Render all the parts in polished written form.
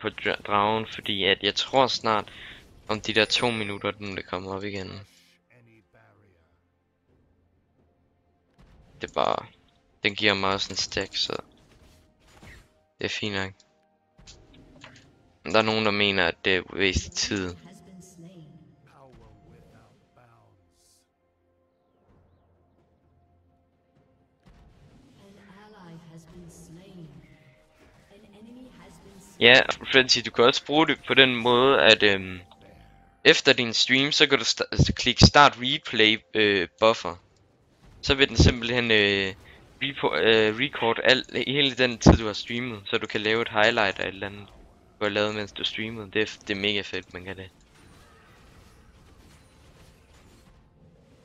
på dragen, fordi at jeg tror snart om de der 2 minutter, den det kommer op igen. Det er bare, den giver mig også en stack, så det er fint nok. Der er nogen, der mener, at det er wasted tid. Ja, Frenzy, du kan også bruge det på den måde, at efter din stream, så kan du klikke start replay buffer. Så vil den simpelthen record hele den tid du har streamet, så du kan lave et highlight af et eller andet du har lavet mens du streamede. Det er mega fedt, man kan det.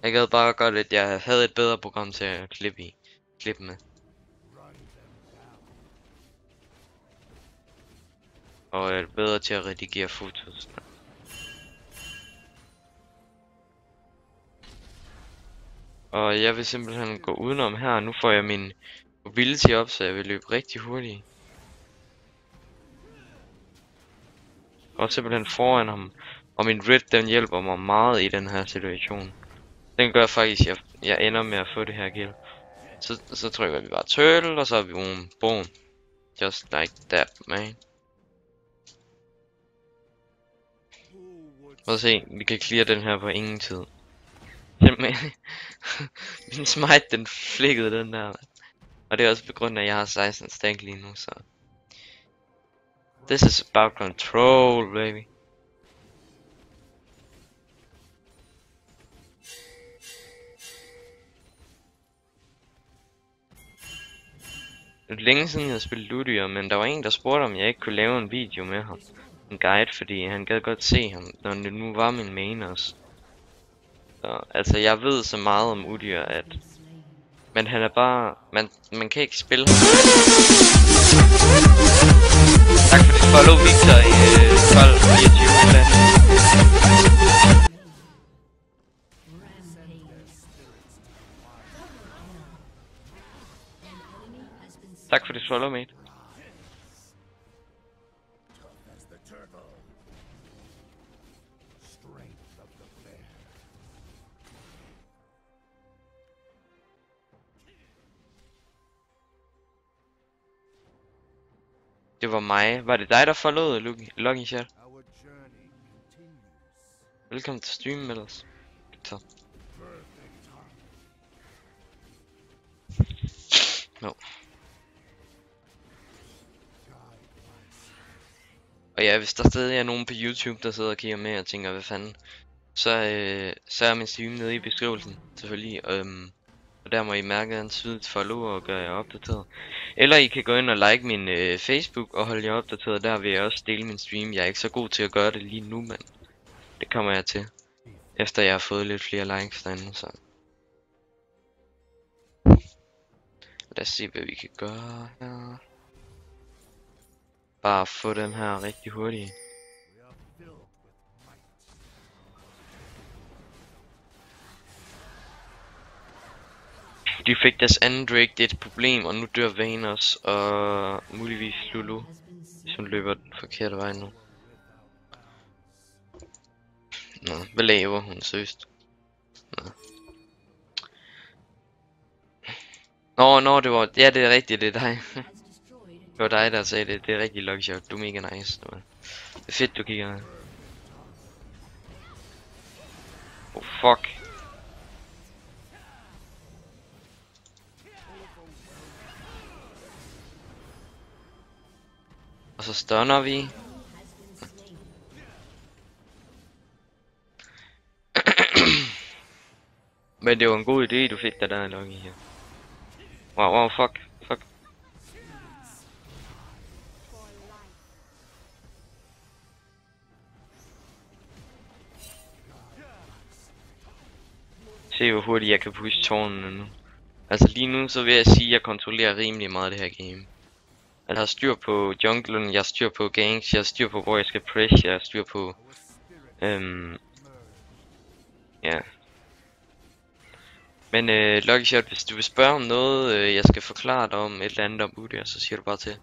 Jeg gad bare godt, at jeg havde et bedre program til at klippe med. Og er bedre til at redigere fotos. Og jeg vil simpelthen gå udenom her. Nu får jeg min mobility op, så jeg vil løbe rigtig hurtigt. Og simpelthen foran ham. Og min red, den hjælper mig meget i den her situation. Den gør faktisk, at jeg ender med at få det her kill. Så trykker vi bare turtle, og så er vi boom. Just like that, man. Prøv at se, vi kan clear den her på ingen tid. Simpelthen. Min smite, den flikkede den der. Og det er også på grund af, at jeg har 16 stack lige nu, så... This is about control, baby. Det er længe siden jeg har spillet Ludier, men der var en der spurgte om jeg ikke kunne lave en video med ham. En guide, fordi han gad godt se ham, når det nu var min main også. Så, altså jeg ved så meget om Udyr, at... Men han er bare... Man kan ikke spille ham. Tak for det follow, Victor, i 12.24 land. Tak for det follow, mate. Det var mig. Var det dig, der followede Lucky Chat? Velkommen til stream med os. Så. No. Og ja, hvis der stadig er nogen på YouTube, der sidder og kigger med og tænker, hvad fanden, så er min stream nede i beskrivelsen, selvfølgelig. Og der må I mærke en tydeligt follow og gøre jer opdateret. Eller I kan gå ind og like min Facebook og holde jer opdateret. Der vil jeg også dele min stream. Jeg er ikke så god til at gøre det lige nu, men det kommer jeg til. Efter jeg har fået lidt flere likes derinde, så... Lad os se, hvad vi kan gøre her. Bare få dem her rigtig hurtigt. De fik deres anden Drake, det er et problem, og nu dør Vayne også, og muligvis Lulu, hvis hun løber den forkerte vej nu. Nå, hvad laver hun søst? Nå, det var, ja, det er rigtigt, det er dig. Det var dig, der sagde det, det er rigtig Lucky Shot, du er mega nice. Det er fedt, du kigger med. Oh, fuck. Og så stunner vi. Men det var en god idé, du fik der Lucky her. Wow, fuck. Se hvor hurtigt jeg kan pushe tårnene nu. Altså lige nu så vil jeg sige, at jeg kontrollerer rimelig meget det her game. Jeg har styr på junglen, jeg har styr på ganks, jeg har styr på hvor jeg skal press, jeg har styr på... ja. Men Lucky Shot, hvis du vil spørge om noget, jeg skal forklare dig om et eller andet om Udyr, så siger du bare til.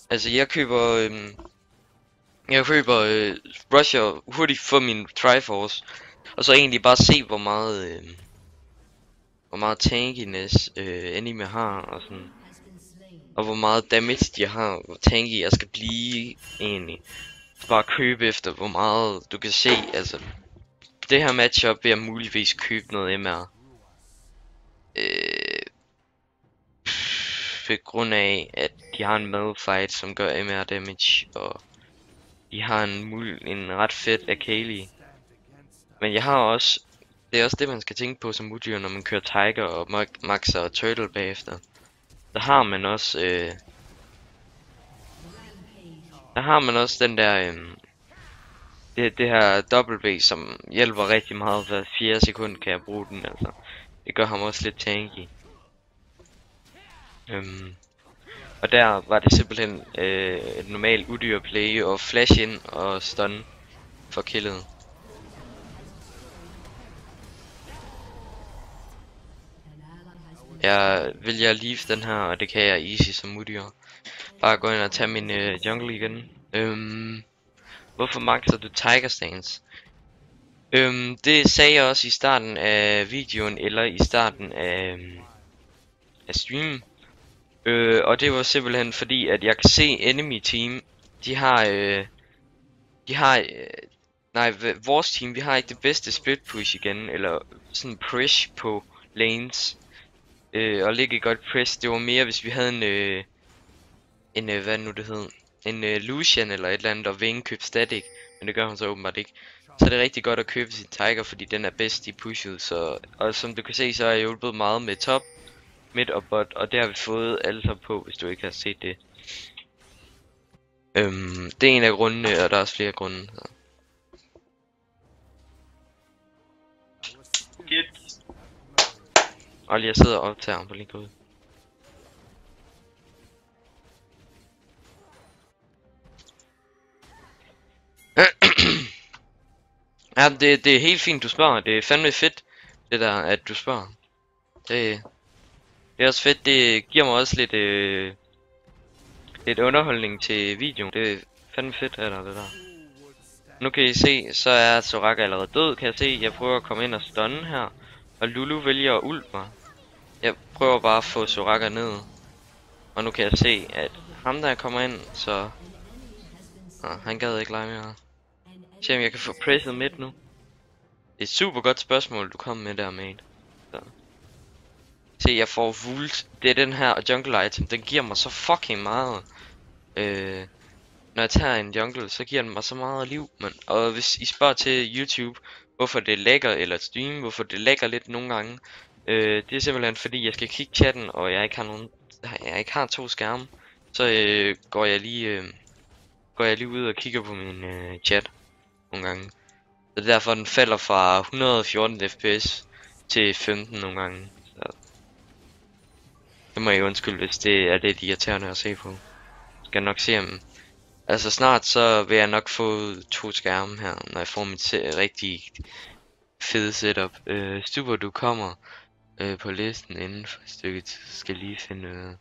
Altså jeg køber Jeg køber rusher hurtigt for min Triforce, og så egentlig bare se hvor meget tankiness enemy har og sådan, og hvor meget damage de har, hvor tanky jeg skal blive egentlig. Så bare købe efter hvor meget du kan se, altså det her matchup vil jeg muligvis købe noget MR. På grund af at de har en Malphite som gør MR damage, og de har en ret fed Akali. Men jeg har også, det er også det man skal tænke på som uddyr, når man kører Tiger og Maxer og Turtle bagefter. Der har man også den der det her WB, som hjælper rigtig meget. Hver 4 sekund kan jeg bruge den, altså. Det gør ham også lidt tanky. Og der var det simpelthen et normalt udyr play og flash ind og stun for killet. Jeg vælger at leave den her, og det kan jeg easy som udyr. Bare gå ind og tage min jungle igen. Hvorfor maxer du Tiger Stance? Det sagde jeg også i starten af videoen, eller i starten af streamen. Og det var simpelthen fordi, at jeg kan se enemy team, vores team, vi har ikke det bedste split push igen, eller sådan push på lanes. Og ligge godt press, det var mere hvis vi havde hvad nu det hed, en Lucian eller et eller andet, og Vayne købte static, men det gør hun så åbenbart ikke. Så det er rigtig godt at købe sin Tiger, fordi den er bedst i pushet, så, og som du kan se, så har jeg hjulpet meget med top, mid og bot, og det har vi fået alle sammen på, hvis du ikke har set det. Det er en af grundene, og der er også flere grunde. Så. Og jeg sidder og optager ham på lige ud. Ja, det er helt fint du spørger. Det er fandme fedt, det der, at du spørger. Det er også fedt, det giver mig også lidt underholdning til videoen. Det er fandme fedt af dig, det der. Nu kan I se, så er Soraka allerede død, kan jeg se. Jeg prøver at komme ind og stunne her. Og Lulu vælger at ult mig. Jeg prøver bare at få Soraka ned. Og nu kan jeg se, at ham der kommer ind, så... han gad ikke lege mere. Se om jeg kan få presset midt nu. Det er et super godt spørgsmål, du kom med der, mate. Så. Se, jeg får Vult. Det er den her jungle item. Den giver mig så fucking meget. Når jeg tager en jungle, så giver den mig så meget liv. Og hvis I spørger til YouTube, hvorfor det lægger, eller stream, hvorfor det lægger lidt nogle gange. Det er simpelthen fordi, jeg skal kigge chatten, og jeg ikke har 2 skærme. Så går jeg lige ud og kigger på min chat nogle gange. Så det er derfor den falder fra 114 fps til 15 nogle gange. Så det må jeg undskylde, hvis det er lidt irriterende at se på. Jeg skal nok se om... Altså snart så vil jeg nok få 2 skærme her, når jeg får mit rigtig fede setup. Super, du kommer på listen inden for et stykke tid. Skal lige finde...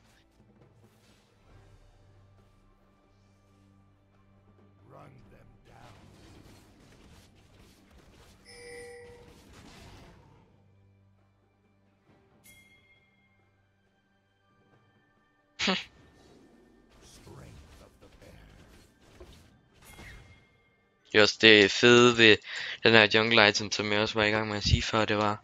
Det er også det fede ved den her jungle item, som jeg også var i gang med at sige før, det var,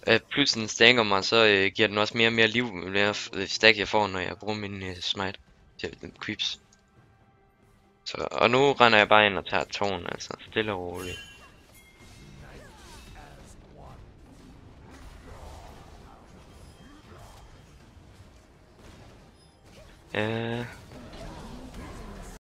at pludselig den stanger mig, så giver den også mere og mere liv, jo mere stack jeg får, når jeg bruger min smite til den creeps. Så, og nu render jeg bare ind og tager tårn, altså stille og roligt.